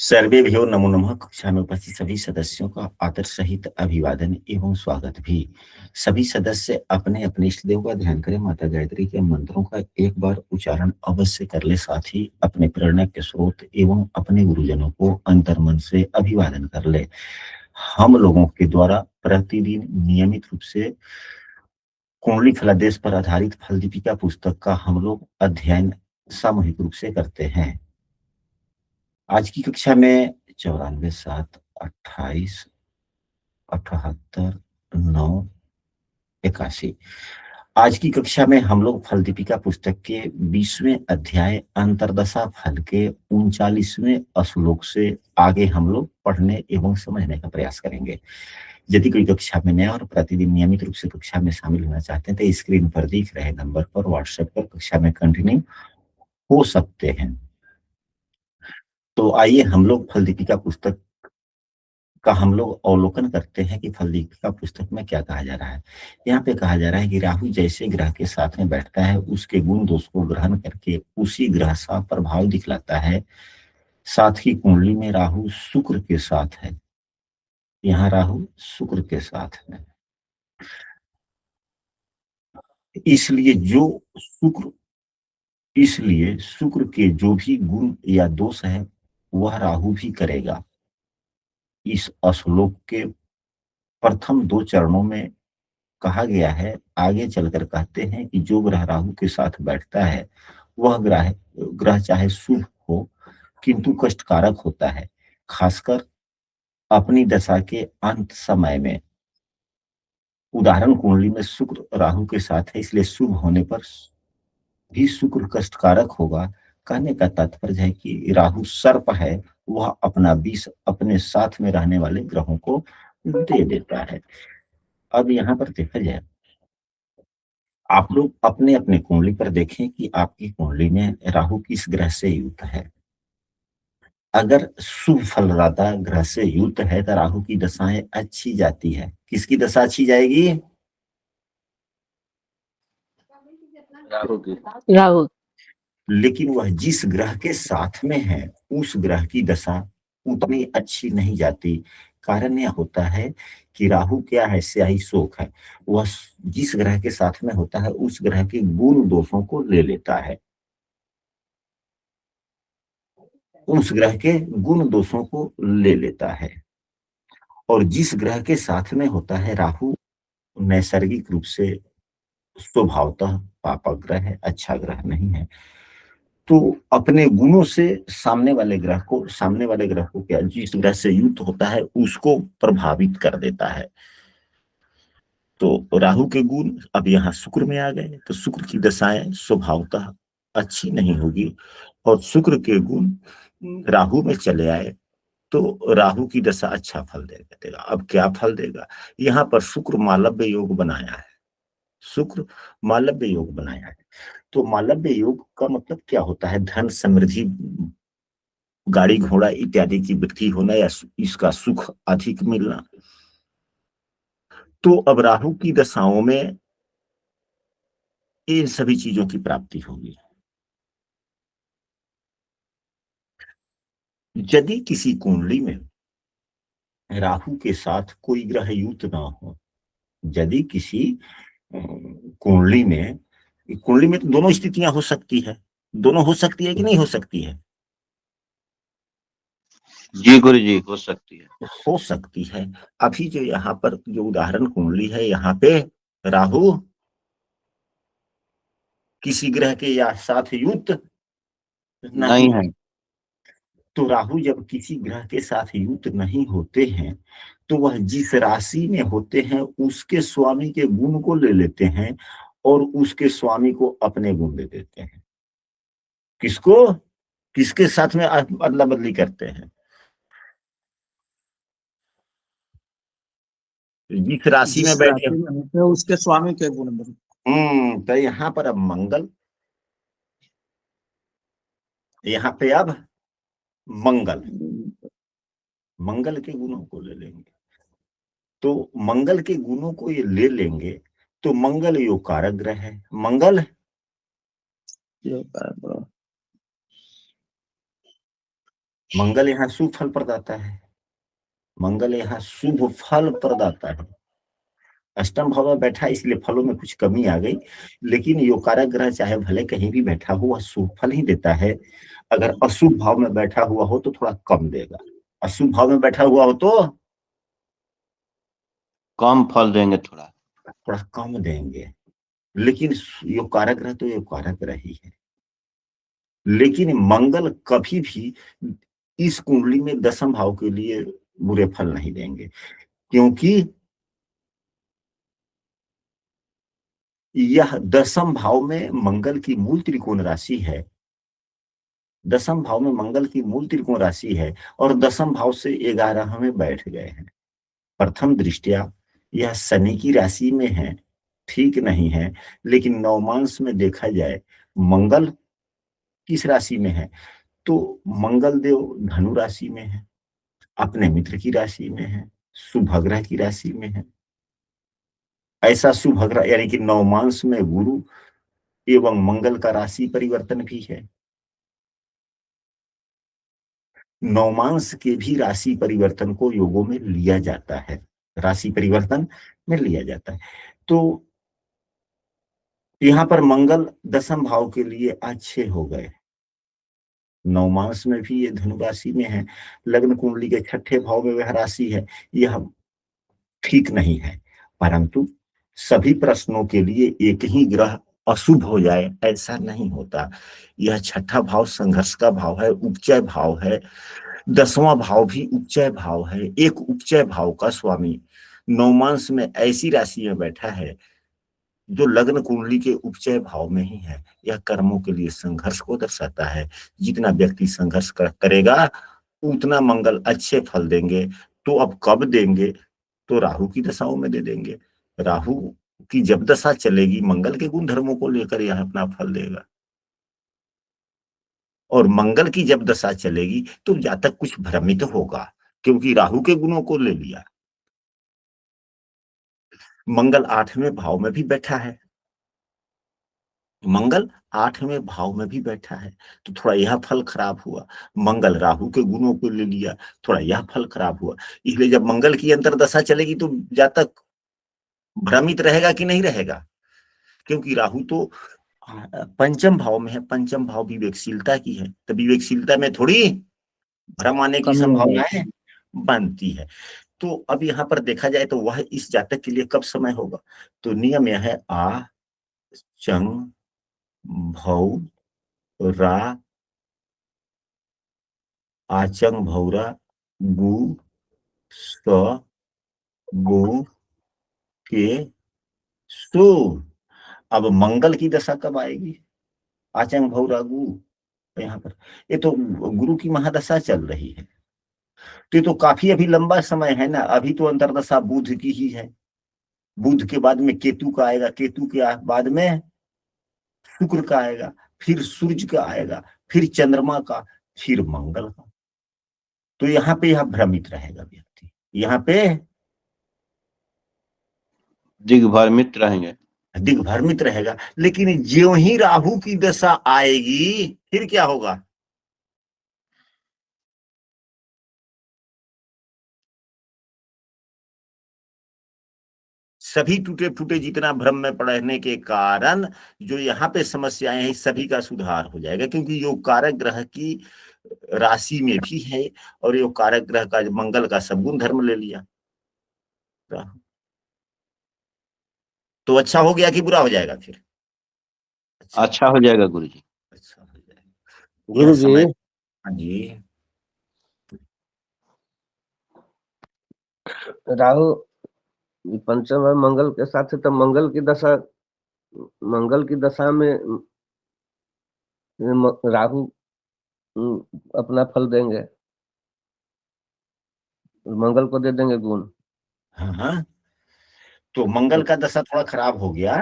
सर्वेभ्यो नमो नमः। कक्षा में उपस्थित सभी सदस्यों का आदर सहित अभिवादन एवं स्वागत भी। सभी सदस्य अपने अपने इष्ट देव का ध्यान करें। माता गायत्री के मंत्रों का एक बार उच्चारण अवश्य कर ले। साथ ही अपने प्रेरणा के स्रोत एवं अपने गुरुजनों को अंतर्मन से अभिवादन कर ले। हम लोगों के द्वारा प्रतिदिन नियमित रूप से कुंडली फलादेश पर आधारित फल दीपिका पुस्तक का हम लोग अध्ययन सामूहिक रूप से करते हैं। आज की कक्षा में 94, 7, 28, 78, 9, 81। आज की कक्षा में हम लोग फल दीपिका पुस्तक के 20वें अध्याय अंतरदशा फल के 39वें श्लोक से आगे हम लोग पढ़ने एवं समझने का प्रयास करेंगे। यदि कोई कक्षा में नया और प्रतिदिन नियमित रूप से कक्षा में शामिल होना चाहते हैं तो स्क्रीन पर दिख रहे नंबर पर व्हाट्सएप पर कक्षा में कंटिन्यू हो सकते हैं। तो आइए हम लोग फल दीपिका पुस्तक का हम लोग अवलोकन करते हैं कि फल दीपिका पुस्तक में क्या कहा जा रहा है। यहाँ पे कहा जा रहा है कि राहु जैसे ग्रह के साथ में बैठता है उसके गुण दोष को ग्रहण करके उसी ग्रह सा प्रभाव दिखलाता है। साथ ही कुंडली में राहु शुक्र के साथ है। यहाँ राहु शुक्र के साथ है, इसलिए जो शुक्र इसलिए शुक्र के जो भी गुण या दोष है वह राहु भी करेगा। इस श्लोक के प्रथम 2 चरणों में कहा गया है। आगे चलकर कहते हैं कि जो ग्रह राहु के साथ बैठता है वह ग्रह चाहे शुभ हो किंतु कष्टकारक होता है, खासकर अपनी दशा के अंत समय में। उदाहरण कुंडली में शुक्र राहु के साथ है, इसलिए शुभ होने पर भी शुक्र कष्टकारक होगा। कहने का तात्पर्य है कि राहु सर्प है, वह अपना विष अपने साथ में रहने वाले ग्रहों को दे देता है। अब यहाँ पर देखा जाए, आप लोग अपने अपने कुंडली पर देखें कि आपकी कुंडली में राहु किस ग्रह से युक्त है। अगर शुभ फलदाता ग्रह से युक्त है तो राहु की दशाएं अच्छी जाती है। किसकी दशा अच्छी जाएगी? राहु की। राहु। लेकिन वह जिस ग्रह के साथ में है उस ग्रह की दशा उतनी अच्छी नहीं जाती। कारण यह होता है कि राहु क्या है? स्याही शोक है। वह जिस ग्रह के साथ में होता है उस ग्रह के गुण दोषों को ले लेता है। उस ग्रह के गुण दोषों को ले लेता है। और जिस ग्रह के साथ में होता है राहु नैसर्गिक रूप से स्वभावतः पापक ग्रह है, अच्छा ग्रह नहीं है। तो अपने गुणों से सामने वाले ग्रह को क्या जिस ग्रह से युक्त होता है उसको प्रभावित कर देता है। तो राहु के गुण अब यहाँ शुक्र में आ गए तो शुक्र की दशाएं स्वभावतः अच्छी नहीं होगी। और शुक्र के गुण राहु में चले आए तो राहु की दशा अच्छा फल देगा। अब क्या फल देगा? यहाँ पर शुक्र मालव्य योग बनाया है। शुक्र मालव्य योग बनाया है। तो मालव्य योग का मतलब क्या होता है? धन, समृद्धि, गाड़ी घोड़ा इत्यादि की वृद्धि होना या इसका सुख अधिक मिलना। तो अब राहु की दशाओं में इन सभी चीजों की प्राप्ति होगी। यदि किसी कुंडली में राहु के साथ कोई ग्रह युक्त ना हो, यदि किसी कुंडली में तो दोनों स्थितियां हो सकती है। दोनों हो सकती है कि नहीं हो सकती है? जी गुरु जी, हो सकती है। हो सकती है। अभी जो यहाँ पर जो उदाहरण कुंडली है यहाँ पे राहु किसी ग्रह के या साथ युक्त नहीं नहीं है। है। तो राहु जब किसी ग्रह के साथ युक्त नहीं होते हैं तो वह जिस राशि में होते हैं उसके स्वामी के गुण को ले लेते हैं और उसके स्वामी को अपने गुण दे देते हैं। किसको? किसके साथ में अदला बदली करते हैं? जिस राशि में जिस बैठे। राशि में होते हैं उसके स्वामी के गुण बन। तो यहाँ पर अब यहाँ पे अब मंगल के गुणों को ले लेंगे। तो मंगल के गुणों को ये ले लेंगे तो मंगल योग कारक ग्रह है। मंगल मंगल यहाँ शुभ फल प्रदाता है, मंगल यहाँ शुभ फल प्रदाता है। अष्टम भाव में बैठा इसलिए फलों में कुछ कमी आ गई, लेकिन यो कारक ग्रह चाहे भले कहीं भी बैठा हो वह शुभ फल ही देता है। अगर अशुभ भाव में बैठा हुआ हो तो थोड़ा कम देगा, अशुभ भाव में बैठा हुआ हो तो कम फल देंगे, थोड़ा कम देंगे। लेकिन यो कारक ग्रह तो यो कारक ग्रह ही है। लेकिन मंगल कभी भी इस कुंडली में दशम भाव के लिए बुरे फल नहीं देंगे, क्योंकि यह दशम भाव में मंगल की मूल त्रिकोण राशि है, दशम भाव में मंगल की मूल त्रिकोण राशि है और दशम भाव से 11 में बैठ गए हैं। प्रथम दृष्टया यह शनि की राशि में है, ठीक नहीं है, लेकिन नवमांश में देखा जाए मंगल किस राशि में है, तो मंगल देव धनु राशि में है, अपने मित्र की राशि में है, शुभग्रह की राशि में है। ऐसा शुभग्रह यानी कि नवमांश में गुरु एवं मंगल का राशि परिवर्तन भी है। नवमांश के भी राशि परिवर्तन को योगों में लिया जाता है, राशि परिवर्तन में लिया जाता है। तो यहाँ पर मंगल दशम भाव के लिए अच्छे हो गए, नवमांश में भी ये धनु राशि में है, लग्न कुंडली के छठे भाव में वह राशि है, यह ठीक नहीं है। परंतु सभी प्रश्नों के लिए एक ही ग्रह अशुभ हो जाए ऐसा नहीं होता। यह छठा भाव संघर्ष का भाव है, उपचय भाव है, 10वां भाव भी उपचय भाव है। एक उपचय भाव का स्वामी नवमांश में ऐसी राशि में बैठा है जो लग्न कुंडली के उपचय भाव में ही है। यह कर्मों के लिए संघर्ष को दर्शाता है। जितना व्यक्ति संघर्ष करेगा उतना मंगल अच्छे फल देंगे। तो अब कब देंगे, तो राहु की दशाओं में दे देंगे। राहु की जब दशा चलेगी मंगल के गुण धर्मों को लेकर यह अपना फल देगा, और मंगल की जब दशा चलेगी तो जातक कुछ भ्रमित होगा, क्योंकि राहु के गुणों को ले लिया। मंगल 8वें भाव में भी बैठा है, मंगल 8वें भाव में भी बैठा है, तो थोड़ा यह फल खराब हुआ। मंगल राहु के गुणों को ले लिया, थोड़ा यह फल खराब हुआ। इसलिए जब मंगल की अंतरदशा चलेगी तो जातक भ्रमित रहेगा कि नहीं रहेगा, क्योंकि राहु तो पंचम भाव में है, पंचम भाव विवेकशीलता की है, तो विवेकशीलता में थोड़ी भ्रम आने की संभावनाएं बनती है। तो अब यहाँ पर देखा जाए तो वह इस जातक के लिए कब समय होगा, तो नियम यह है आ चंग भौ रा, आचंग भौरा गु स गु के सु। अब मंगल की दशा कब आएगी, आचंग भौरा गु, यहाँ पर ये तो गुरु की महादशा चल रही है, तो ये तो काफी अभी लंबा समय है ना। अभी तो अंतरदशा बुध की ही है, बुध के बाद में केतु का आएगा, केतु के बाद में शुक्र का आएगा, फिर सूर्य का आएगा, फिर चंद्रमा का, फिर मंगल का। तो यहाँ पे यह भ्रमित रहेगा व्यक्ति, यहाँ पे दिग्भ्रमित रहेंगे, दिग्भ्रमित रहेगा। लेकिन ज्यों ही राहु की दशा आएगी फिर क्या होगा, सभी टूटे फूटे जितना भ्रम में पड़ने के कारण जो यहाँ पे समस्याएं हैं सभी का सुधार हो जाएगा, क्योंकि योग कारक ग्रह की राशि में भी है और योग कारक ग्रह का मंगल का सद्गुण धर्म ले लिया। तो अच्छा हो गया कि बुरा हो जाएगा फिर, अच्छा हो जाएगा गुरुजी। अच्छा हो जाएगा गुरुजी। हाँ जी, राहु पंचम है मंगल के साथ है, तो मंगल की दशा में राहु अपना फल देंगे, मंगल को दे देंगे गुण। हाँ हाँ, तो मंगल का दशा थोड़ा खराब हो गया,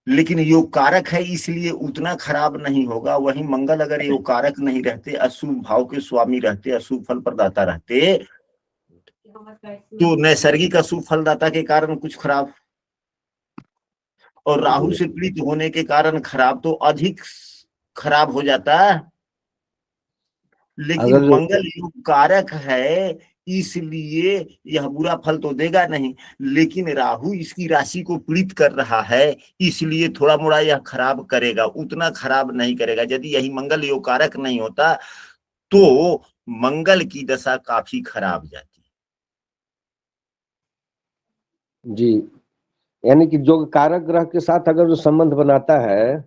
लेकिन योग कारक है इसलिए उतना खराब नहीं होगा। वही मंगल अगर योग कारक नहीं रहते, अशुभ भाव के स्वामी रहते, अशुभ फल प्रदाता रहते, तो नैसर्गिक अशुभ फलदाता के कारण कुछ खराब, और राहु से पीड़ित होने के कारण खराब, तो अधिक खराब हो जाता लेकिन अगर मंगल योग कारक है, इसलिए यह बुरा फल तो देगा नहीं, लेकिन राहु इसकी राशि को पीड़ित कर रहा है, इसलिए थोड़ा मोड़ा यह खराब करेगा, उतना खराब नहीं करेगा। यदि यही मंगल योग कारक नहीं होता तो मंगल की दशा काफी खराब जाती। जी, यानी कि जो कारक ग्रह के साथ अगर जो संबंध बनाता है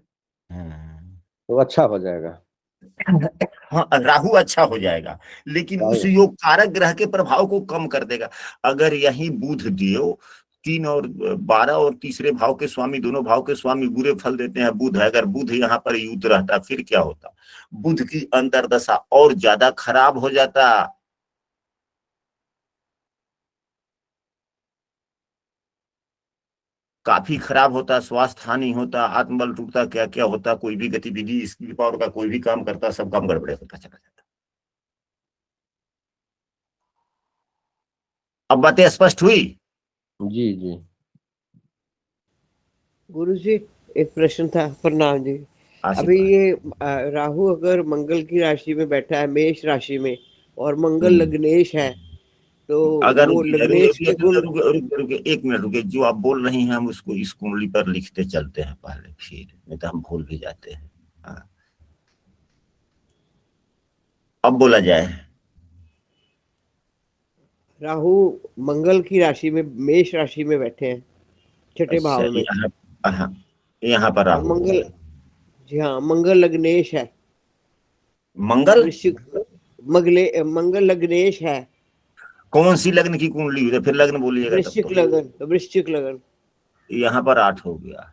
तो अच्छा हो जाएगा। हाँ, राहु अच्छा हो जाएगा, लेकिन उस योग कारक ग्रह के प्रभाव को कम कर देगा। अगर यही बुध देव 3 और 12 और तीसरे भाव के स्वामी, दोनों भाव के स्वामी बुरे फल देते हैं बुध है, अगर बुध यहाँ पर युद्ध रहता फिर क्या होता? बुध की अंतर्दशा और ज्यादा खराब हो जाता। काफी खराब होता, स्वास्थ्य हानि होता, आत्मबल टूटता, क्या क्या होता, कोई भी गतिविधि इसकी पावर का कोई भी काम करता, सब काम गड़बड़े होता चला जाता। अब बातें स्पष्ट हुई? जी जी। गुरु जी एक प्रश्न था, प्रणाम जी। अभी आशीर्वाद। ये राहु अगर मंगल की राशि में बैठा है, मेष राशि में, और मंगल हम्म। लग्नेश है, तो अगर वो लग्नेश के गुण। रुके 1 मिनट रुके, जो आप बोल रही हैं हम उसको इस कुंडली पर लिखते चलते हैं पहले, फिर नहीं तो हम भूल भी जाते हैं। हाँ। अब बोला जाए। राहु मंगल की राशि में, मेष राशि में बैठे हैं, छठे अच्छा, भाव में। यहाँ पर और राहु। मंगल, जी हाँ, मंगल लग्नेश है, मंगल वृश्चिक, मंगल लग्नेश है। कौन सी लग्न की कुंडली हुई? फिर लग्न बोलिएगा तब वृश्चिक तो। लगन, वृश्चिक लगन। यहाँ पर 8 हो गया,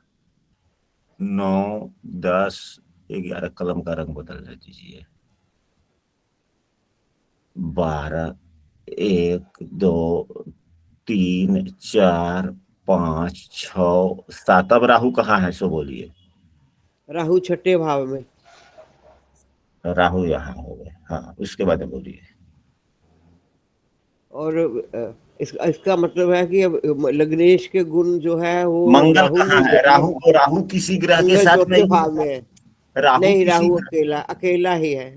9, 10, 11, कलम का रंग बदल दीजिए, 12, 1, 2, 3, 4, 5, 6, 7। अब राहु कहाँ है सो बोलिए। राहु छठे भाव में। राहु यहाँ हो गए। हाँ, उसके बाद बोलिए। और इसका मतलब है कि अब लग्नेश के गुण जो है वो मंगल राहु कहाँ नहीं है? देते। राहु किसी ग्रह के मंगल साथ चौथे नहीं भाव में है। है। राहु नहीं, किसी राहु ग्रह अकेला अकेला ही है।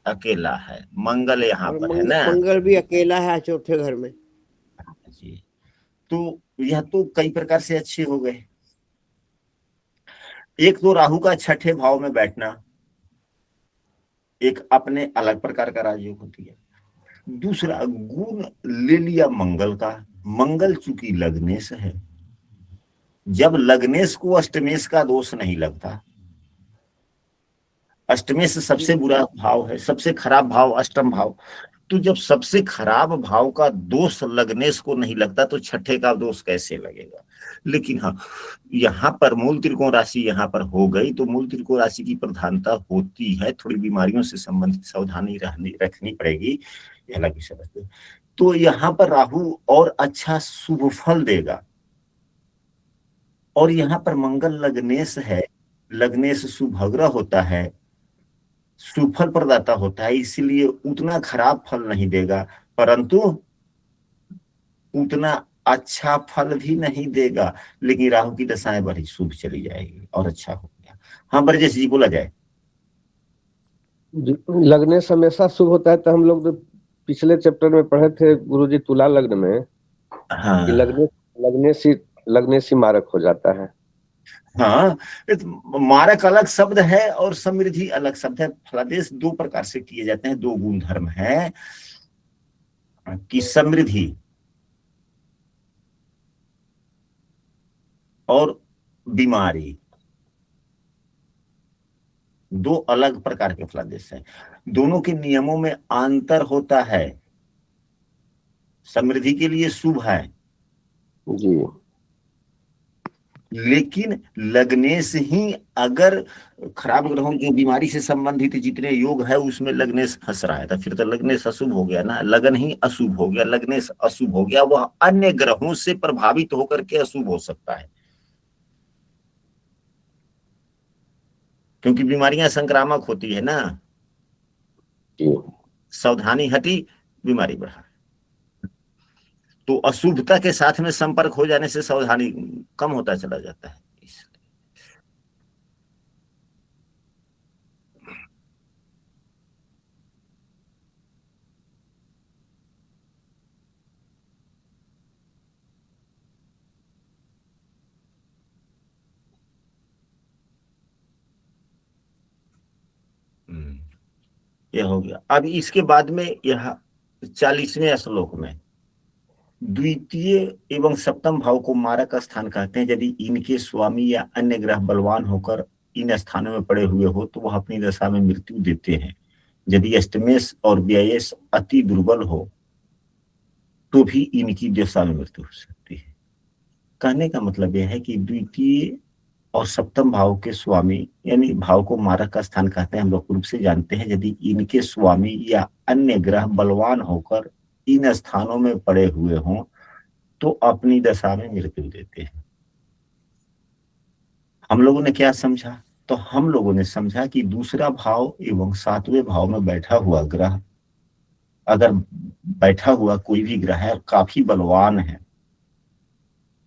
अकेला है, मंगल यहाँ और पर है ना मंगल भी अकेला है चौथे घर में। जी। तो यह तो कई प्रकार से अच्छे हो गए। एक तो राहु का छठे भाव में बैठना एक अपने अलग प्रकार का राजयोग होती है। दूसरा गुण ले लिया मंगल का, मंगल चूंकि लग्नेश है, जब लग्नेश को अष्टमेश का दोष नहीं लगता, अष्टमेश सबसे बुरा भाव है, सबसे खराब भाव अष्टम भाव, तो जब सबसे खराब भाव का दोष लग्नेश को नहीं लगता तो छठे का दोष कैसे लगेगा? लेकिन हाँ, यहाँ पर मूल त्रिकोण राशि यहाँ पर हो गई, तो मूल त्रिकोण राशि की प्रधानता होती है, थोड़ी बीमारियों से संबंधित सावधानी रखनी पड़ेगी, यह अलग विषय है। तो यहाँ पर राहु और अच्छा शुभ फल देगा, और यहाँ पर मंगल लग्नेश है, लग्नेश शुभग्रह होता है, सुफल प्रदाता होता है, इसलिए उतना खराब फल नहीं देगा, परंतु उतना अच्छा फल भी नहीं देगा। लेकिन राहु की दशाएं बड़ी शुभ चली जाएगी और अच्छा हो गया। हाँ ब्रजेश जी, बोला जाए। लगने से हमेशा शुभ होता है, तो हम लोग पिछले चैप्टर में पढ़े थे गुरुजी तुला लग्न में कि हाँ लगने से मारक हो जाता है। हाँ, मारक अलग शब्द है और समृद्धि अलग शब्द है। फलादेश 2 प्रकार से किए जाते हैं, 2 गुण धर्म है कि समृद्धि और बीमारी, 2 अलग प्रकार के फलादेश हैं। दोनों के नियमों में अंतर होता है। समृद्धि के लिए शुभ है जी, लेकिन लग्नेश ही अगर खराब ग्रहों जो बीमारी से संबंधित जितने योग है उसमें लग्नेश फंस रहा है, तो फिर तो लग्नेश अशुभ हो गया ना, लगन ही अशुभ हो गया, लग्नेश अशुभ हो गया, वह अन्य ग्रहों से प्रभावित होकर के अशुभ हो सकता है, क्योंकि बीमारियां संक्रामक होती है ना। जी। सावधानी हटी, बीमारी बढ़ा। तो अशुभता के साथ में संपर्क हो जाने से सावधानी कम होता चला जाता है। यह हो गया। अब इसके बाद में यह 40वें श्लोक में द्वितीय एवं सप्तम भाव को मारक स्थान कहते हैं। यदि इनके स्वामी या अन्य ग्रह बलवान होकर इन स्थानों में पड़े हुए हो तो वह अपनी दशा में मृत्यु देते हैं। यदि अष्टमेश और व्ययेश अति दुर्बल हो तो भी इनकी दशा में मृत्यु हो सकती है। कहने का मतलब यह है कि द्वितीय और सप्तम भाव के स्वामी यानी भाव को मारक का स्थान कहते हैं, हम लोग रूप से जानते हैं। यदि इनके स्वामी या अन्य ग्रह बलवान होकर इन स्थानों में पड़े हुए हों तो अपनी दशा में मृत्यु देते हैं। हम लोगों ने क्या समझा? तो हम लोगों ने समझा कि दूसरा भाव एवं 7वें भाव में बैठा हुआ ग्रह, अगर बैठा हुआ कोई भी ग्रह है काफी बलवान है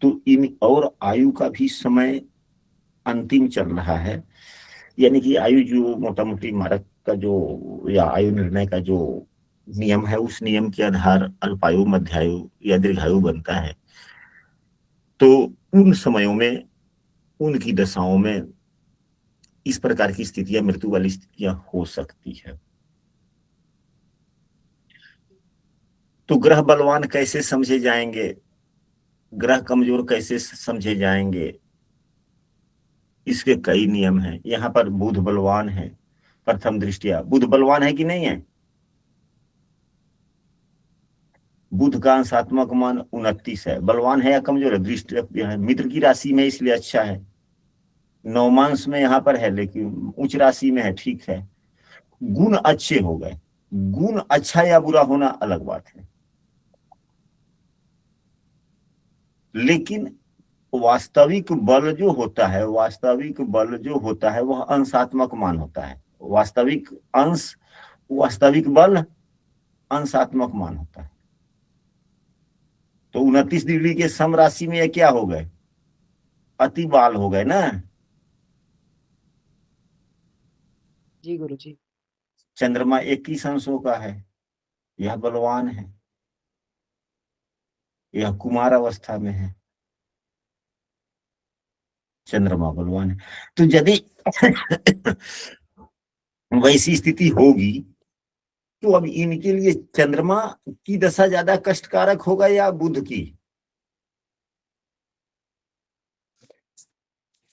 तो इन और आयु का भी समय अंतिम चल रहा है, यानी कि आयु जो मोटा मोटी मारक का जो या आयु निर्णय का जो नियम है उस नियम के आधार अल्पायु, मध्यायु या दीर्घायु बनता है। तो उन समयों में उनकी दशाओं में इस प्रकार की स्थितियां, मृत्यु वाली स्थितियां हो सकती है। तो ग्रह बलवान कैसे समझे जाएंगे, ग्रह कमजोर कैसे समझे जाएंगे, इसके कई नियम हैं। यहाँ पर बुध बलवान है, प्रथम दृष्टिया बुध बलवान है कि नहीं है? बुध का अंशात्मक मान 29 है। बलवान है या कमजोर है? दृष्टि है, मित्र की राशि में इसलिए अच्छा है। नवमांश में यहाँ पर है लेकिन उच्च राशि में है, ठीक है। गुण अच्छे हो गए। गुण अच्छा या बुरा होना अलग बात है, लेकिन वास्तविक बल जो होता है, वास्तविक बल जो होता है वह अंशात्मक मान होता है। वास्तविक अंश, वास्तविक बल अंशात्मक मान होता है। तो 29 डिग्री के सम राशि में यह क्या हो गए? अति बाल हो गए ना। जी गुरुजी। चंद्रमा 21 अंशों का है, यह बलवान है, यह कुमार अवस्था में है, चंद्रमा बलवान है। तो यदि वैसी स्थिति होगी तो अब इनके लिए चंद्रमा की दशा ज्यादा कष्टकारक होगा या बुध की?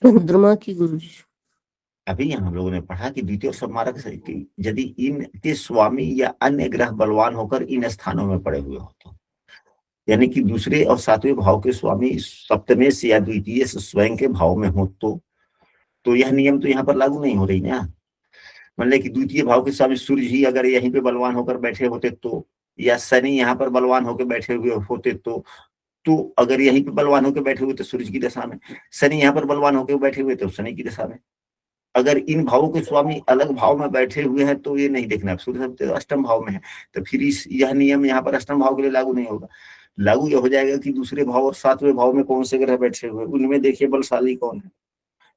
चंद्रमा की गुरुजी। अभी हम लोगों ने पढ़ा कि द्वितीय और सम्मारक से यदि इनके स्वामी या अन्य ग्रह बलवान होकर इन स्थानों में पड़े हुए हो यानी कि दूसरे और 7वें भाव के स्वामी सप्तमें से या द्वितीय से स्वयं के भाव में हो तो यह नियम तो यहाँ पर लागू नहीं हो रही ना। मान लें कि द्वितीय भाव के स्वामी सूर्य ही अगर यहीं पे बलवान होकर बैठे होते तो, या शनि यहाँ पर बलवान होकर बैठे हुए होते तो अगर यहीं पे बलवान होकर बैठे हुए तो सूर्य की दशा में, शनि यहाँ पर बलवान होकर बैठे हुए तो शनि की दशा में। अगर इन भावों के स्वामी अलग भाव में बैठे हुए हैं तो ये नहीं देखना, सूर्य तो अष्टम भाव में है तो फिर यह नियम यहाँ पर अष्टम भाव के लिए लागू नहीं होगा। लागू यह हो जाएगा कि दूसरे भाव और 7वें भाव में कौन से ग्रह बैठे हुए, उनमें देखिए बलशाली कौन है,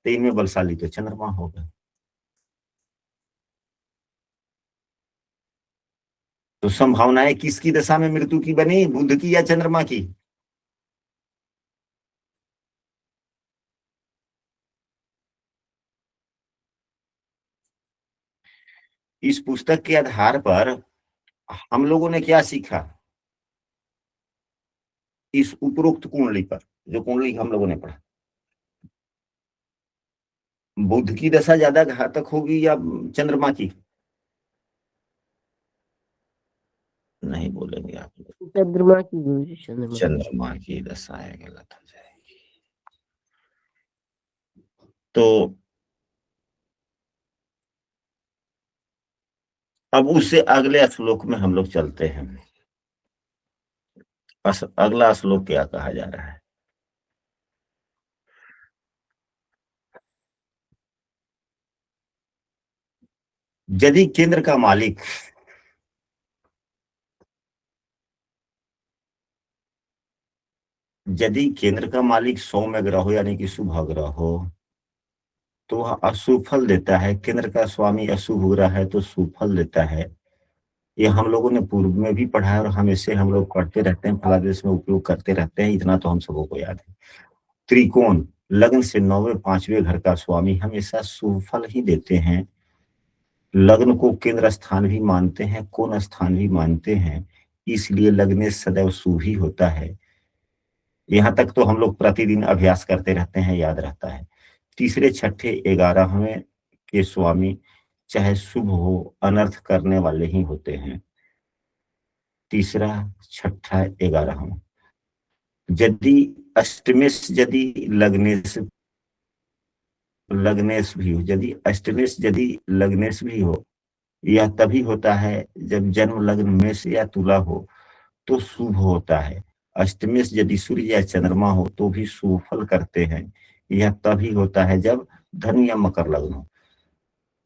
तो इनमें बलशाली तो चंद्रमा होगा। तो संभावनाएं किसकी दशा में मृत्यु की बनी, बुध की या चंद्रमा की? इस पुस्तक के आधार पर हम लोगों ने क्या सीखा? इस उपरोक्त कुंडली पर, जो कुंडली हम लोगों ने पढ़ा, बुध की दशा ज्यादा घातक होगी या चंद्रमा की? नहीं बोलेंगे आप लोग। चंद्रमा की गुरुजी। चंद्रमा की दशाएं गलत हो जाएगी। तो अब उससे अगले श्लोक में हम लोग चलते हैं। अगला श्लोक क्या कहा जा रहा है? यदि केंद्र का मालिक सौम्य ग्रह हो यानी कि शुभ ग्रह हो तो वह अशुभ फल देता है। केंद्र का स्वामी अशुभ ग्रह है तो शुभ फल देता है। ये हम लोगों ने पूर्व में भी पढ़ा है और हमेशा हम लोग पढ़ते रहते हैं, फलादेश में उपयोग करते रहते हैं, इतना तो हम सबों को याद है। त्रिकोण लग्न से 9वें 5वें घर का स्वामी हमेशा शुभ फल ही देते हैं। लग्न को केंद्र स्थान भी मानते हैं, कोण स्थान भी मानते हैं, इसलिए लग्न सदैव शुभ ही होता है। यहाँ तक तो हम लोग प्रतिदिन अभ्यास करते रहते हैं, याद रहता है। तीसरे, छठे, 11वें के स्वामी चाहे शुभ हो अनर्थ करने वाले ही होते हैं। तीसरा, छठा, 11वां। यदि अष्टमेश यदि लग्नेश भी हो, यदि अष्टमेश यदि लग्नेश भी हो, यह तभी होता है जब जन्म लग्न मेष या तुला हो तो शुभ होता है। अष्टमेश यदि सूर्य या चंद्रमा हो तो भी शुभ फल करते हैं। यह तभी होता है जब धनु या मकर लग्न हो।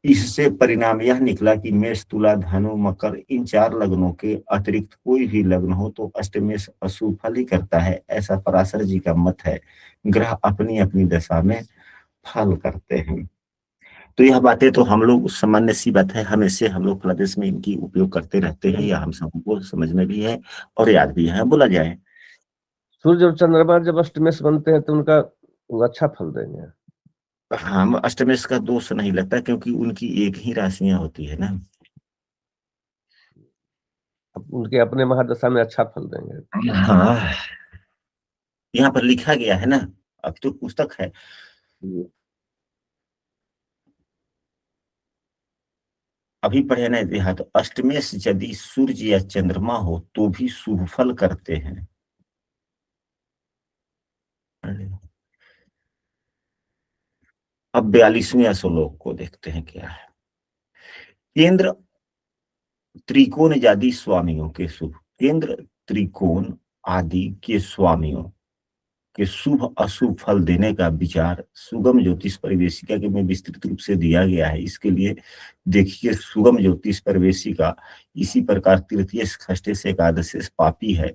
इससे परिणाम यह निकला कि मेष, तुला, धनु, मकर इन 4 लग्नों के अतिरिक्त कोई भी लग्न हो तो अष्टमेश अशुभ फल ही करता है, ऐसा पराशर जी का मत है। ग्रह अपनी अपनी दशा में फल करते हैं। तो यह बातें तो हम लोग सामान्य सी बात है, हमेशा हम लोग प्रदेश में इनकी उपयोग करते रहते हैं, या हम सबको समझ में भी है और याद भी है। बोला जाए, सूर्य और चंद्रमा जब अष्टमेश बनते हैं तो उनका अच्छा फल देंगे। हम अष्टमेश का दोष नहीं लगता क्योंकि उनकी एक ही राशियां होती है ना, उनके अपने महादशा में अच्छा फल देंगे। हाँ, यहाँ पर लिखा गया है ना, अब तो पुस्तक है। अभी पढ़े ना इतिहास, तो अष्टमेश यदि सूर्य या चंद्रमा हो तो भी शुभ फल करते हैं। अब 42वें श्लोक को देखते हैं क्या है। केंद्र त्रिकोण आदि स्वामियों के शुभ, केंद्र त्रिकोण आदि के स्वामियों के शुभ अशुभ फल देने का विचार सुगम ज्योतिष परिवेशिका के में विस्तृत रूप से दिया गया है। इसके लिए देखिए, सुगम ज्योतिष परिवेशिका इसी प्रकार तृतीय, षष्ठे से एकादशे पापी है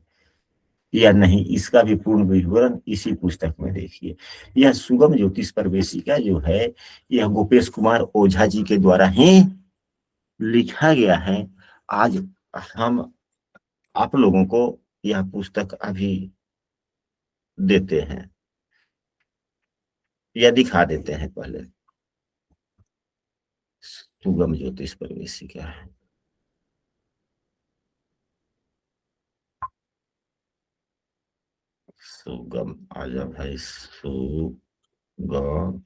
या नहीं, इसका भी पूर्ण विवरण इसी पुस्तक में देखिए। यह सुगम ज्योतिष प्रवेशिका जो है, यह गोपेश कुमार ओझा जी के द्वारा ही लिखा गया है। आज हम आप लोगों को यह पुस्तक अभी देते हैं या दिखा देते हैं। पहले सुगम ज्योतिष प्रवेशिका है, सुगम आजा भाई, सुगम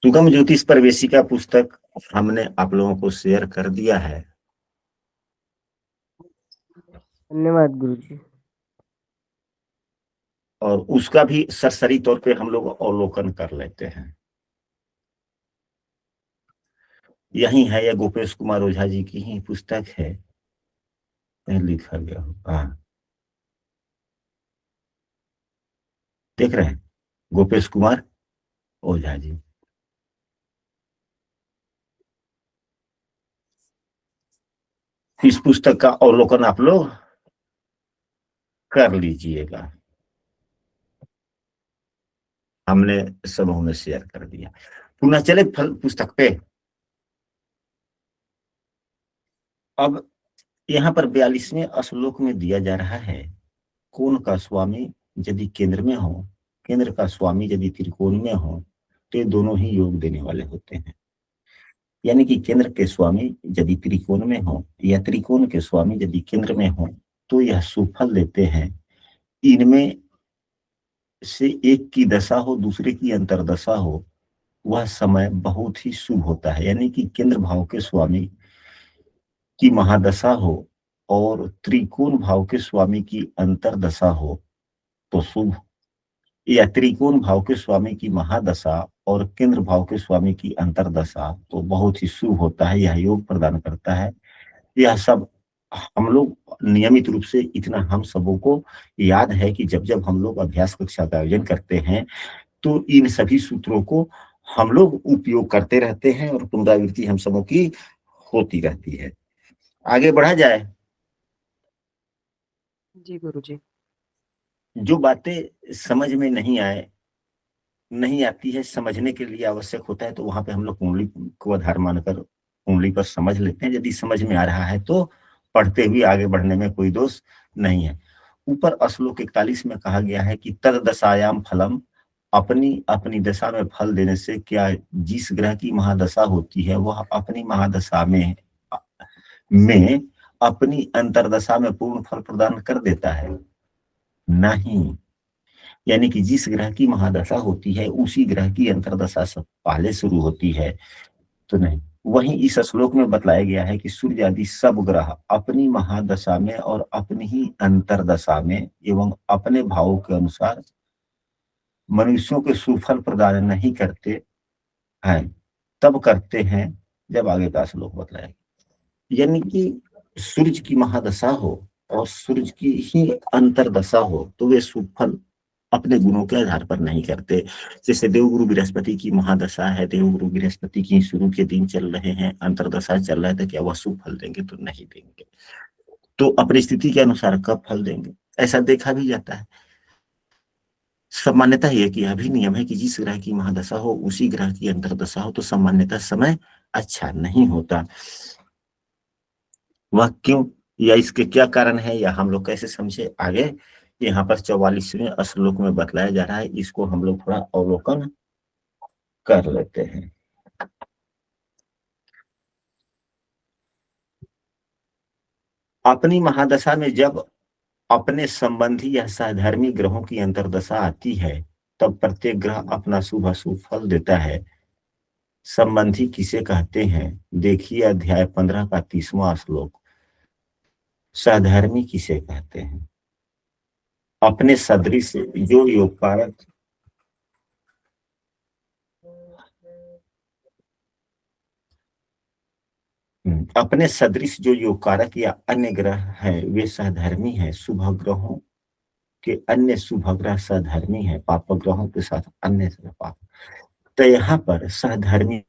सुगम ज्योतिष प्रवेशिका पुस्तक हमने आप लोगों को शेयर कर दिया है। धन्यवाद गुरुजी। और उसका भी सरसरी तौर पे हम लोग अवलोकन कर लेते हैं। यही है, यह गोपेश कुमार ओझा जी की ही पुस्तक है, लिखा गया। हाँ, देख रहे हैं, गोपेश कुमार ओझा जी। इस पुस्तक का अवलोकन आप लोग कर लीजिएगा, हमने समूह में शेयर कर दिया। पुनः चले फल पुस्तक पे। अब यहाँ पर 42वें श्लोक में दिया जा रहा है, कोण का स्वामी यदि केंद्र में हो, केंद्र का स्वामी यदि त्रिकोण में हो तो ये दोनों ही योग देने वाले होते हैं। यानी कि केंद्र के स्वामी यदि त्रिकोण में हो या त्रिकोण के स्वामी यदि केंद्र में हो तो यह सुफल देते हैं। इनमें से एक की दशा हो, दूसरे की अंतरदशा हो, वह समय बहुत ही शुभ होता है। यानी कि केंद्र भाव के स्वामी की महादशा हो और त्रिकोण भाव के स्वामी की अंतरदशा हो तो शुभ, या त्रिकोण भाव के स्वामी की महादशा और केंद्र भाव के स्वामी की अंतरदशा तो बहुत ही शुभ होता है। यह योग प्रदान करता है। यह सब हम लोग नियमित रूप से, इतना हम सबों को याद है कि जब जब हम लोग अभ्यास कक्षा का आयोजन करते हैं तो इन सभी सूत्रों को हम लोग उपयोग करते रहते हैं और पुनरावृत्ति हम सबों की होती रहती है। आगे बढ़ा जाए। जी गुरुजी। जो बातें समझ में नहीं आती है, समझने के लिए आवश्यक होता है, तो वहां पे हम लोग कुंडली को आधार मानकर कुंडली पर समझ लेते हैं, यदि समझ में आ रहा है तो पढ़ते हुए आगे बढ़ने में कोई दोष नहीं है। ऊपर श्लोक 41 में कहा गया है कि तद दशायाम फलम, अपनी अपनी दशा में फल देने से, क्या जिस ग्रह की महादशा होती है वह अपनी महादशा में अपनी अंतरदशा में पूर्ण फल प्रदान कर देता है? नहीं। यानी कि जिस ग्रह की महादशा होती है उसी ग्रह की अंतरदशा सब पहले शुरू होती है, तो नहीं। वहीं इस श्लोक में बतलाया गया है कि सूर्य आदि सब ग्रह अपनी महादशा में और अपनी ही अंतरदशा में एवं अपने भावों के अनुसार मनुष्यों के सुफल प्रदान नहीं करते हैं, तब करते हैं जब आगे का श्लोक बतलाया। यानी कि सूर्य की महादशा हो और सूर्य की ही अंतरदशा हो तो वे सुफल अपने गुणों के आधार पर नहीं करते। जैसे देवगुरु बृहस्पति की महादशा है, देवगुरु बृहस्पति की शुरू के दिन चल रहे हैं, अंतरदशा चल रहा है, तो क्या वह शुभ फल देंगे? तो नहीं देंगे। तो अपनी स्थिति के अनुसार कब फल देंगे, ऐसा देखा भी जाता है। सामान्यतः यह कि अभी नियम है कि जिस ग्रह की महादशा हो उसी ग्रह की अंतरदशा हो तो सामान्यतः समय अच्छा नहीं होता। वह क्यों या इसके क्या कारण है या हम लोग कैसे समझे, आगे यहाँ पर 44वें श्लोक में बतलाया जा रहा है। इसको हम लोग थोड़ा अवलोकन कर लेते हैं। अपनी महादशा में जब अपने संबंधी या सहधर्मी ग्रहों की अंतरदशा आती है तब प्रत्येक ग्रह अपना शुभ अशुभ फल देता है। संबंधी किसे कहते हैं? देखिए अध्याय 15 का 30वां श्लोक। सहधर्मी किसे कहते हैं? अपने सदृश जो योगकारक अपने सदृश जो योगकारक या अन्य ग्रह हैं वे सहधर्मी हैं। शुभ ग्रहों के अन्य शुभ ग्रह सहधर्मी हैं, पाप ग्रहों के साथ अन्य पाप। तो यहाँ पर सहधर्मी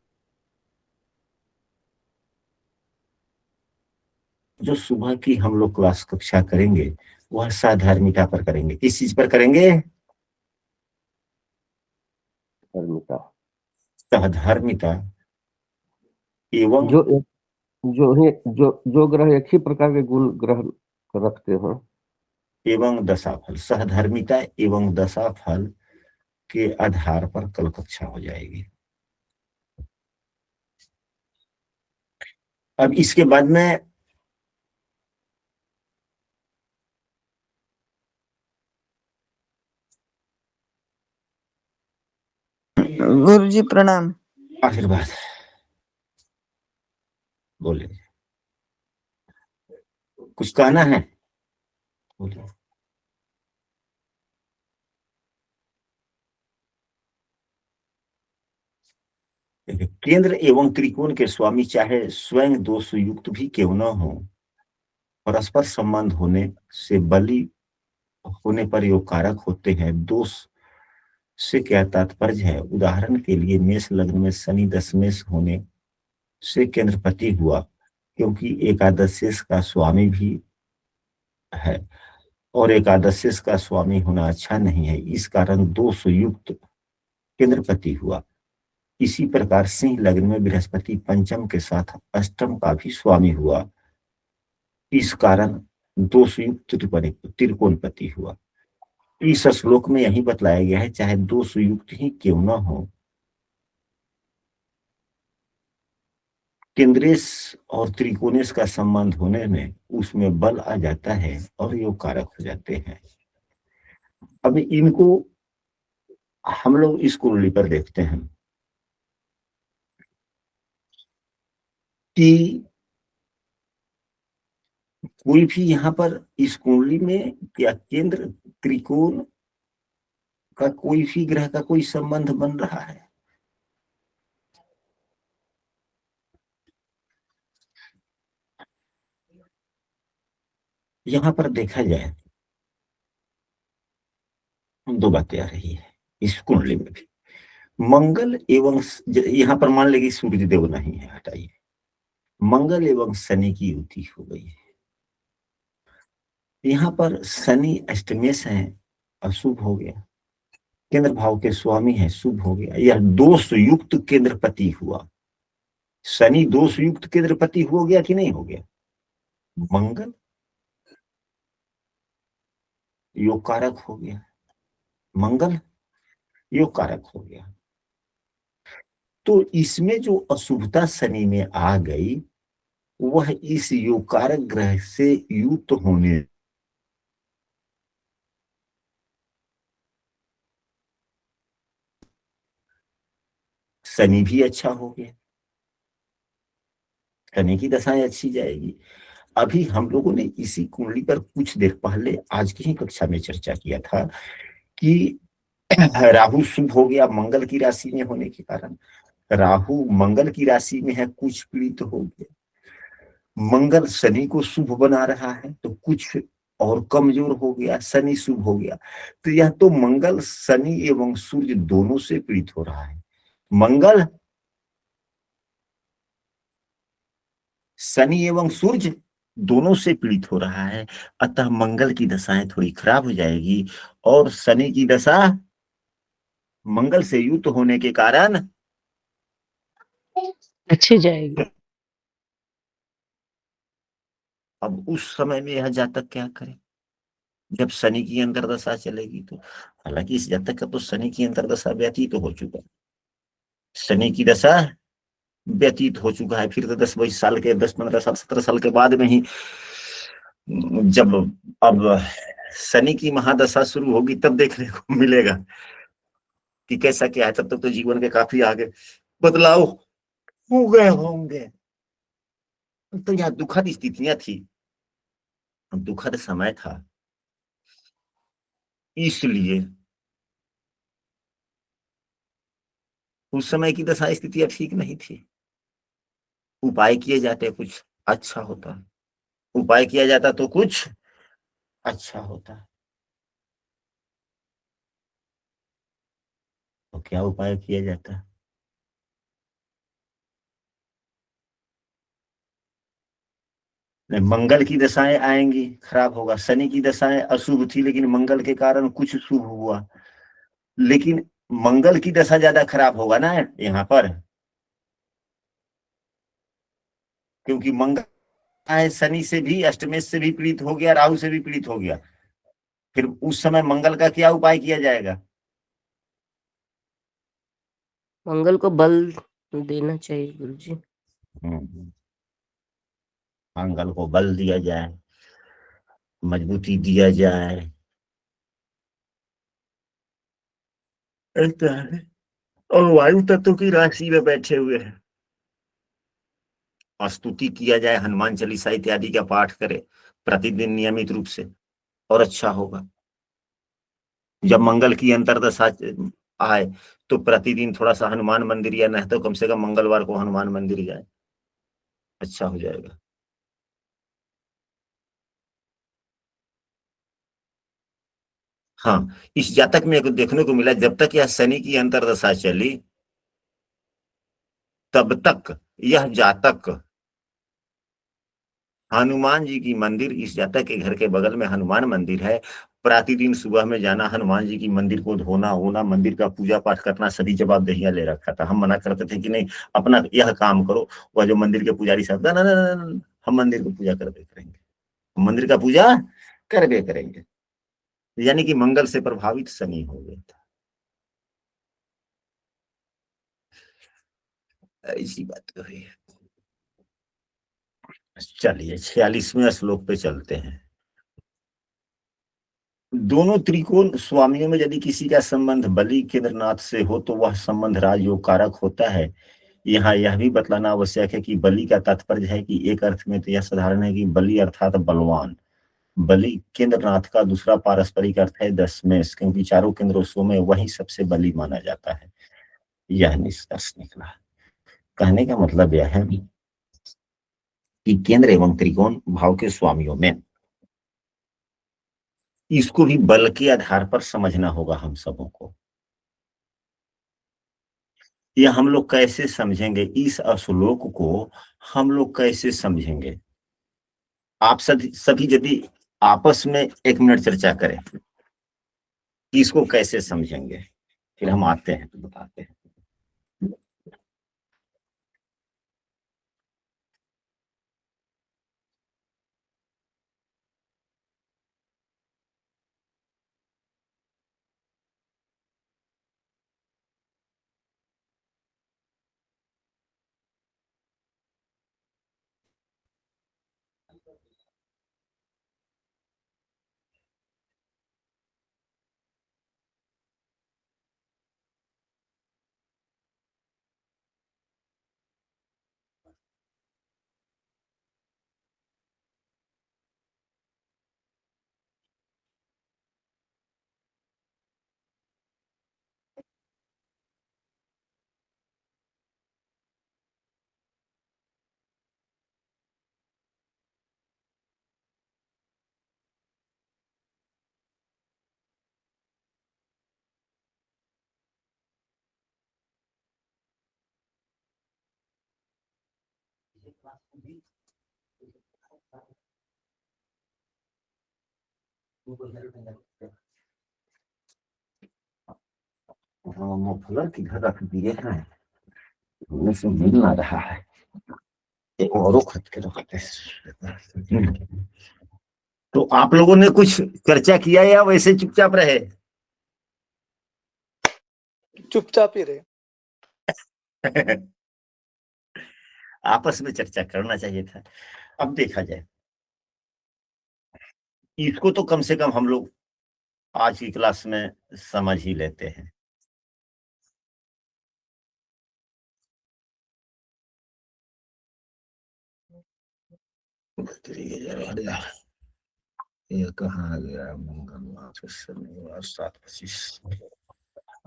जो सुबह की हम लोग क्लास कक्षा करेंगे वह सहधर्मिता पर करेंगे। किस चीज पर करेंगे? सहधर्मिता एवं जो ग्रह एक ही प्रकार के गुण ग्रह रखते हो एवं दशाफल। सहधर्मिता एवं दशाफल के आधार पर कल कक्षा हो जाएगी। अब इसके बाद में गुरु जी प्रणाम। आशीर्वाद बोले, कुछ कहना है? बोलिए। केंद्र एवं त्रिकोण के स्वामी चाहे स्वयं दोष युक्त भी क्यों न हो, परस्पर संबंध होने से बलि होने पर योग कारक होते हैं। दोष से क्या तात्पर्य है? उदाहरण के लिए मेष लग्न में शनि दशमेश होने से केंद्रपति हुआ, क्योंकि एकादशेश का स्वामी भी है और एकादशेश का स्वामी होना अच्छा नहीं है, इस कारण दोष युक्त केंद्रपति हुआ। इसी प्रकार सिंह लग्न में बृहस्पति पंचम के साथ अष्टम का भी स्वामी हुआ, इस कारण दोषयुक्त त्रिकोणपति हुआ। इस श्लोक में यही बतलाया गया है चाहे दोषयुक्त ही क्यों न हो, केंद्रेश और त्रिकोणेश का संबंध होने में उसमें बल आ जाता है और योग कारक हो जाते हैं। अब इनको हम लोग इस कुंडली पर देखते हैं कि कोई भी यहाँ पर इस कुंडली में क्या केंद्र त्रिकोण का कोई भी ग्रह का कोई संबंध बन रहा है? यहाँ पर देखा जाए दो बातें आ रही है इस कुंडली में भी। मंगल एवं यहाँ पर मान लेगी सूर्य देव नहीं है, हटाइए, मंगल एवं शनि की युति हो गई है। यहाँ पर शनि अष्टमेश है, अशुभ हो गया, केंद्र भाव के स्वामी है, शुभ हो गया। यह दोष युक्त केंद्रपति हुआ। शनि दोष युक्त केंद्रपति हो गया कि नहीं हो गया? मंगल योग कारक हो गया, मंगल योग कारक हो गया। तो इसमें जो अशुभता शनि में आ गई वह इस योग कारक ग्रह से युक्त होने शनि भी अच्छा हो गया, शनि की दशाएं अच्छी जाएगी। अभी हम लोगों ने इसी कुंडली पर कुछ देर पहले आज की ही कक्षा में चर्चा किया था कि राहु शुभ हो गया मंगल की राशि में होने के कारण, राहु मंगल की राशि में है, कुछ पीड़ित हो गया। मंगल शनि को शुभ बना रहा है तो कुछ और कमजोर हो गया, शनि शुभ हो गया। तो यह तो मंगल शनि एवं सूर्य दोनों से पीड़ित हो रहा है। मंगल शनि एवं सूर्य दोनों से पीड़ित हो रहा है, अतः मंगल की दशाएं थोड़ी खराब हो जाएगी और शनि की दशा मंगल से युक्त होने के कारण अच्छी जाएगी। अब उस समय में यह जातक क्या करे जब शनि की अंतर्दशा चलेगी? तो हालांकि इस जातक का तो शनि की अंतर्दशा व्यतीत तो हो चुका, शनि की दशा व्यतीत हो चुका है। फिर तो 10-20 साल के 10-15 साल 17 साल के बाद में ही जब अब शनि की महादशा शुरू होगी तब देखने को मिलेगा कि कैसा क्या है। तब तक तो जीवन के काफी आगे बदलाव हो गए होंगे। तो यह दुखद स्थितियां थी, दुखद समय था, इसलिए उस समय की दशा स्थितियां ठीक नहीं थी। उपाय किए जाते कुछ अच्छा होता, उपाय किया जाता तो कुछ अच्छा होता। तो क्या उपाय किया जाता? मंगल की दशाएं आएंगी, खराब होगा। शनि की दशाएं अशुभ थी लेकिन मंगल के कारण कुछ शुभ हुआ, लेकिन मंगल की दशा ज्यादा खराब होगा ना यहाँ पर, क्योंकि मंगल है शनि से भी, अष्टमेश से भी पीड़ित हो गया, राहु से भी पीड़ित हो गया। फिर उस समय मंगल का क्या उपाय किया जाएगा? मंगल को बल देना चाहिए गुरुजी। मंगल को बल दिया जाए, मजबूती दिया जाए, ऐसा है। और वायु तत्व की राशि में बैठे हुए हैं, स्तुति किया जाए, हनुमान चालीसा इत्यादि का पाठ करे प्रतिदिन नियमित रूप से और अच्छा होगा। जब मंगल की अंतर्दशा आए तो प्रतिदिन थोड़ा सा हनुमान मंदिर या नहीं तो कम से कम मंगलवार को हनुमान मंदिर जाए, अच्छा हो जाएगा। हाँ, इस जातक में देखने को मिला जब तक यह शनि की अंतर्दशा चली तब तक यह जातक हनुमान जी की मंदिर, इस जातक के घर के बगल में हनुमान मंदिर है, प्रतिदिन सुबह में जाना, हनुमान जी की मंदिर को धोना होना, मंदिर का पूजा पाठ करना, सभी जवाबदेहियां ले रखा था। हम मना करते थे कि नहीं अपना यह काम करो, वह जो मंदिर के पुजारी साहब, ना ना ना, हम मंदिर को पूजा करबे करेंगे, मंदिर का पूजा करबे करेंगे। यानी कि मंगल से प्रभावित शनि हो गया था, ऐसी बात हुई है। चलिए 46वें श्लोक पे चलते हैं। दोनों त्रिकोण स्वामियों में यदि किसी का संबंध बलि केंद्रनाथ से हो तो वह संबंध राजयोग कारक होता है। यहाँ यह भी बतलाना आवश्यक है कि बलि का तात्पर्य है कि एक अर्थ में तो यह साधारण है कि बलि अर्थात बलवान, बलि केंद्रनाथ का दूसरा पारस्परिक अर्थ है दशमेश, क्योंकि चारों केंद्रों में वही सबसे बलि माना जाता है। यह निष्कर्ष निकला। कहने का मतलब यह है कि केंद्र एवं त्रिकोण भाव के स्वामियों में इसको भी बल के आधार पर समझना होगा हम सबों को। यह हम लोग कैसे समझेंगे? इस श्लोक को हम लोग कैसे समझेंगे? आप सभी यदि आपस में 1 मिनट चर्चा करें कि इसको कैसे समझेंगे, फिर हम आते हैं तो बताते हैं। मफलर किधर रख दिए हैं, उनमें से मिल ना रहा है, एक और खत के रखते हैं। तो आप लोगों ने कुछ चर्चा किया या वैसे चुपचाप रहे? चुपचाप ही रहे। आपस में चर्चा करना चाहिए था। अब देखा जाए, इसको तो कम से कम हम लोग आज की क्लास में समझ ही लेते हैं। ये कहाँ गया? मंगलवार शनिवार 7:25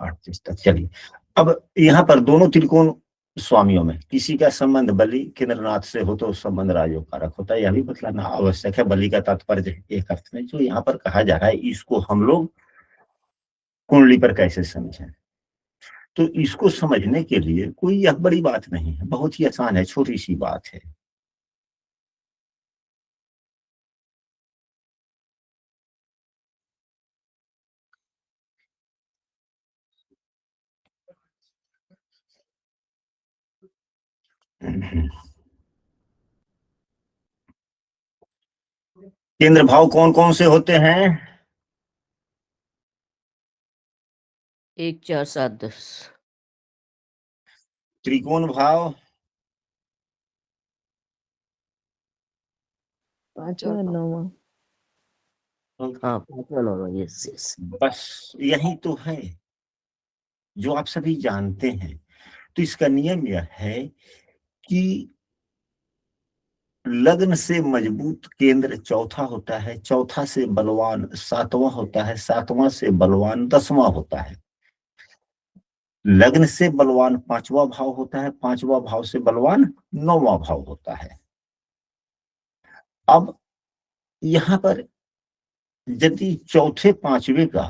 8:30 तक। चलिए, अब यहाँ पर दोनों त्रिकोण स्वामियों में किसी का संबंध बलि केंद्रनाथ से हो तो संबंध राजयोग कारक होता है, यह भी बतलाना आवश्यक है। बलि का तात्पर्य एक अर्थ में जो यहाँ पर कहा जा रहा है, इसको हम लोग कुंडली पर कैसे समझें? तो इसको समझने के लिए कोई यह बड़ी बात नहीं है, बहुत ही आसान है, छोटी सी बात है। केंद्र भाव कौन कौन से होते हैं? 1 4 7 10। त्रिकोण भाव 5वां 9वां। हाँ 5वां 9वां, यस यस। बस यही तो है जो आप सभी जानते हैं। तो इसका नियम यह है कि लग्न से मजबूत केंद्र चौथा होता है, चौथा से बलवान 7वां होता है, 7वां से बलवान 10वां होता है, लग्न से बलवान 5वां भाव होता है, 5वां भाव से बलवान 9वां भाव होता है। अब यहां पर यदि चौथे पांचवे का,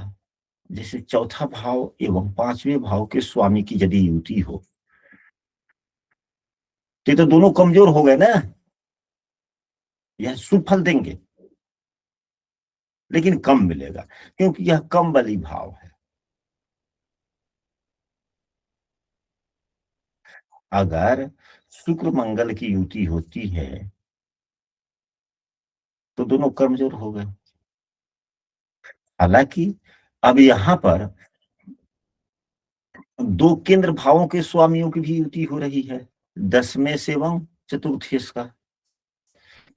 जैसे चौथा भाव एवं 5वें भाव के स्वामी की यदि युति हो तो दोनों कमजोर हो गए ना, यह सुफल देंगे लेकिन कम मिलेगा, क्योंकि यह कम बली भाव है। अगर शुक्र मंगल की युति होती है तो दोनों कमजोर हो गए। हालांकि अब यहां पर दो केंद्र भावों के स्वामियों की भी युति हो रही है, दशमेश एवं चतुर्थेश का,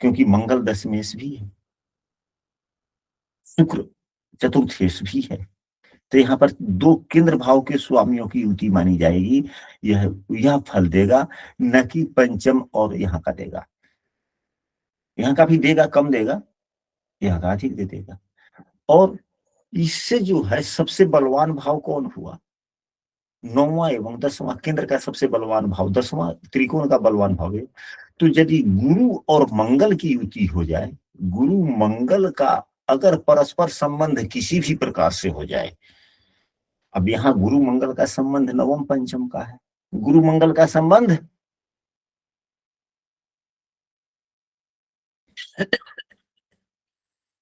क्योंकि मंगल दशमेश भी है, शुक्र चतुर्थेश भी है। तो यहाँ पर दो केंद्र भाव के स्वामियों की युति मानी जाएगी। यह फल देगा, न कि पंचम और यहाँ का देगा। यहाँ का भी देगा, कम देगा, यहाँ का अधिक दे देगा। और इससे जो है सबसे बलवान भाव कौन हुआ? 9वां एवं 10वां, केंद्र का सबसे बलवान भाव 10वां त्रिकोण का बलवान भाव है। तो यदि गुरु और मंगल की युति हो जाए, गुरु मंगल का अगर परस्पर संबंध किसी भी प्रकार से हो जाए, अब यहाँ गुरु मंगल का संबंध नवम पंचम का है, गुरु मंगल का संबंध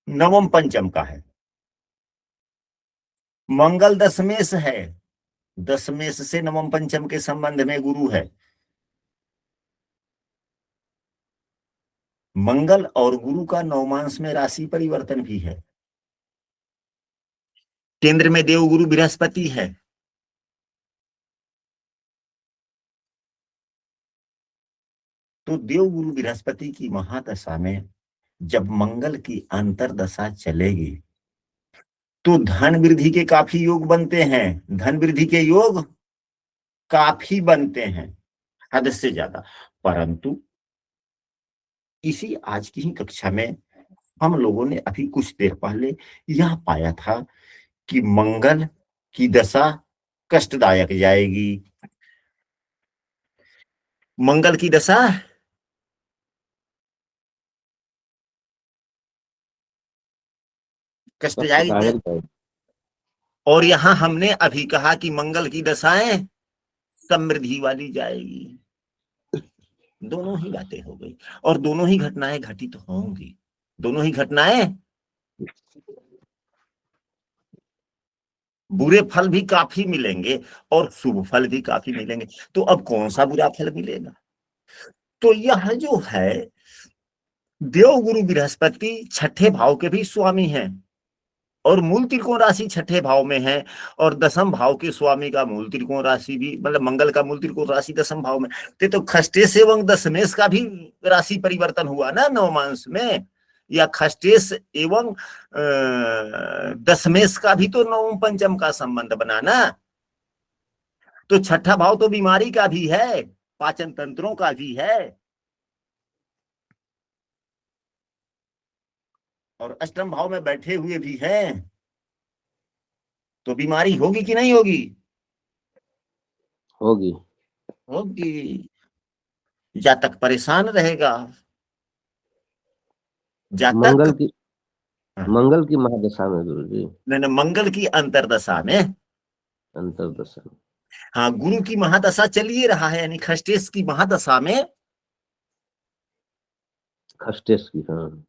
नवम पंचम का है। मंगल दशमेश है, दशमेश से नवम पंचम के संबंध में गुरु है। मंगल और गुरु का नवमांश में राशि परिवर्तन भी है। केंद्र में देवगुरु बृहस्पति है। तो देवगुरु बृहस्पति की महादशा में जब मंगल की अंतर्दशा चलेगी तो धन वृद्धि के काफी योग बनते हैं, धन वृद्धि के योग काफी बनते हैं, हद से ज्यादा। परंतु इसी आज की ही कक्षा में हम लोगों ने अभी कुछ देर पहले यह पाया था कि मंगल की दशा कष्टदायक जाएगी। मंगल की दशा कष्ट जाएगी। और यहां हमने अभी कहा कि मंगल की दशाएं समृद्धि वाली जाएगी। दोनों ही बातें हो गई और दोनों ही घटनाएं घटित होंगी। दोनों ही घटनाएं, बुरे फल भी काफी मिलेंगे और शुभ फल भी काफी मिलेंगे। तो अब कौन सा बुरा फल मिलेगा? तो यह जो है देवगुरु बृहस्पति छठे भाव के भी स्वामी हैं और मूल त्रिकोण राशि छठे भाव में है और दसम भाव के स्वामी का मूल त्रिकोण राशि भी, मतलब मंगल का मूल त्रिकोण राशि दसम भाव में। तो खष्टेश एवं दशमेश का भी राशि परिवर्तन हुआ ना नवमांश में, या खष्टेश एवं दशमेश का भी तो नवम पंचम का संबंध बना ना। तो छठा भाव तो बीमारी का भी है, पाचन तंत्रों का भी है, और अष्टम भाव में बैठे हुए भी हैं। तो बीमारी होगी कि नहीं होगी? होगी होगी। जातक परेशान रहेगा, मंगल जातक मंगल की महादशा में गुरु जी, नहीं, मंगल की अंतर्दशा में, अंतर्दशा में। हाँ, गुरु की महादशा चलिए रहा है, यानी खष्टेश की महादशा में, खष्टेश की, हाँ,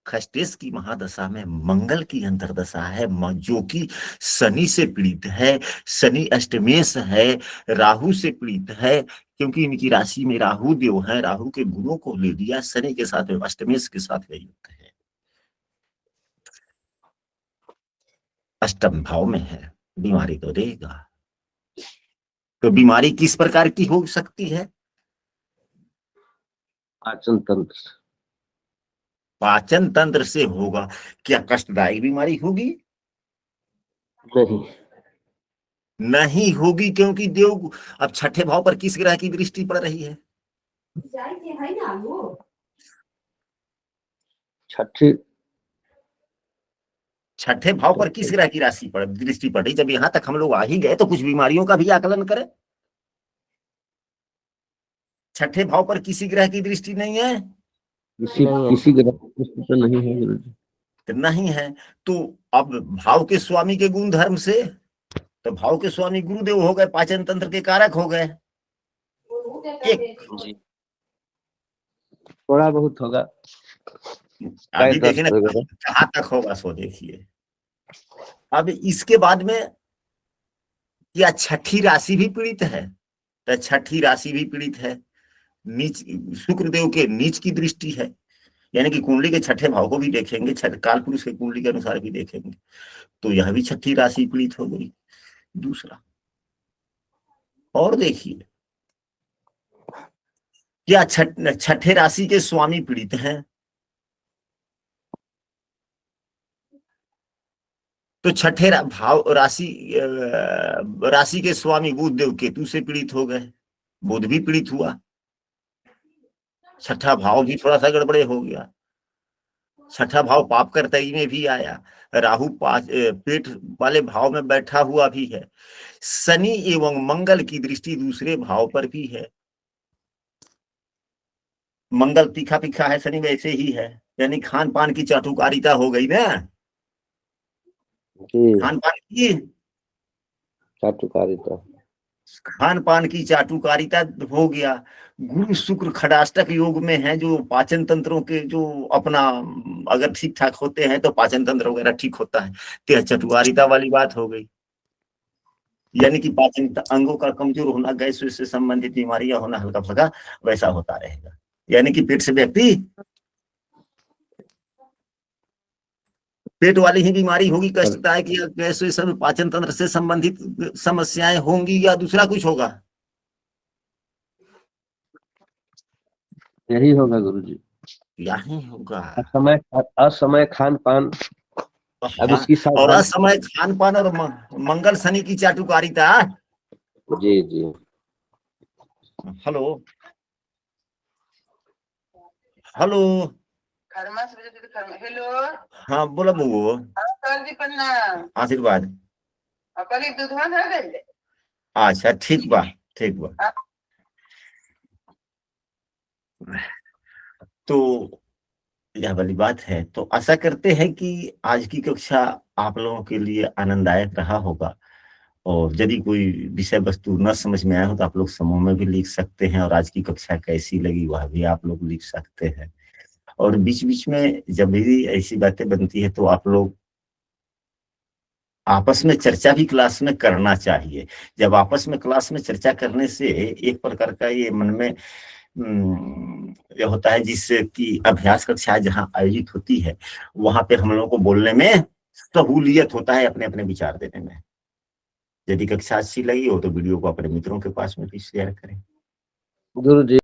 खष्टेश की महादशा में मंगल की अंतर्दशा है, जो कि शनि से पीड़ित है, शनि अष्टमेश है, राहु से पीड़ित है, क्योंकि इनकी राशि में राहु देव है, राहु के गुणों को ले लिया, शनि के साथ अष्टमेश के साथ युक्त है, अष्टम भाव में है, बीमारी तो देगा। तो बीमारी किस प्रकार की हो सकती है? पाचन तंत्र, पाचन तंत्र से होगा। क्या कष्टदायक बीमारी होगी? नहीं, नहीं होगी, क्योंकि देव अब छठे भाव पर किस ग्रह की दृष्टि पड़ रही है? छठे भाव पर किस ग्रह की राशि पर दृष्टि पड़ रही? जब यहां तक हम लोग आ ही गए तो कुछ बीमारियों का भी आकलन करें। छठे भाव पर किसी ग्रह की दृष्टि नहीं है, किसी ग्रह की दृष्टि तो नहीं है गुरु जी, तो नहीं है। तो अब भाव के स्वामी के गुण धर्म से, तो भाव के स्वामी गुरुदेव हो गए, पाचन तंत्र के कारक हो गए। एक जी, थोड़ा बहुत होगा, अभी देखिए कहां तक होगा, सो देखिए। अब इसके बाद में क्या छठी राशि भी पीड़ित है? तो छठी राशि भी पीड़ित है, नीच, शुक्रदेव के नीच की दृष्टि है, यानी कि कुंडली के छठे भाव को भी देखेंगे, काल पुरुष के कुंडली के अनुसार भी देखेंगे, तो यह भी छठी राशि पीड़ित हो गई। दूसरा और देखिए, क्या छठे राशि के स्वामी पीड़ित हैं? तो छठे भाव राशि के स्वामी बुध देव केतु से पीड़ित हो गए, बुध भी पीड़ित हुआ, छठा भाव भी थोड़ा सा गड़बड़े हो गया, छठा भाव पाप कर्तई में भी आया, राहु पेट वाले भाव में बैठा हुआ भी है, शनि एवं मंगल की दृष्टि दूसरे भाव पर भी है। मंगल तीखा तीखा है, शनि वैसे ही है, यानी खान पान की चाटुकारिता हो गई ना, खान पान की चाटुकारिता, खान पान की चाटुकारिता हो गया। गुरु शुक्र खडाष्टक योग में है, जो पाचन तंत्रों के जो अपना अगर ठीक ठाक होते हैं तो पाचन तंत्र वगैरह ठीक होता है, तो चाटुकारिता वाली बात हो गई, यानी कि पाचन अंगों का कमजोर होना, गैस से संबंधित बीमारियां होना हल्का फुल्का वैसा होता रहेगा, यानी कि पेट से व्यक्ति, पेट वाली ही बीमारी होगी, कष्टदायक या गैस से पाचन तंत्र से संबंधित समस्याएं होंगी, या दूसरा कुछ होगा? यही होगा गुरु जी। क्या ही होगा। असमय खान पान, अब हाँ, इसकी और सावधानी। असमय खान पान और मंगल शनि की चाटुकारिता। जी जी। Hello hello. हेलो। हाँ बोला बुआ। सर जी प्रणाम। आशीर्वाद। कली दूधवा ना दे। अच्छा ठीक बा, ठीक बा। तो यह वाली बात है, तो आशा करते हैं कि आज की कक्षा आप लोगों के लिए आनंददायक रहा होगा। और यदि कोई विषय वस्तु न समझ में आया हो तो आप लोग समूह में भी लिख सकते हैं, और आज की कक्षा कैसी लगी वह भी आप लोग लिख सकते हैं। और बीच बीच में जब भी ऐसी बातें बनती है तो आप लोग आपस में चर्चा भी क्लास में करना चाहिए। जब आपस में क्लास में चर्चा करने से एक प्रकार का ये मन में ये होता है, जिससे कि अभ्यास कक्षाएं जहाँ आयोजित होती है वहां पे हम लोगों को बोलने में सहूलियत होता है, अपने अपने विचार देने में। यदि कक्षा अच्छी लगी हो तो वीडियो को अपने मित्रों के पास में भी शेयर करें। गुरु जी।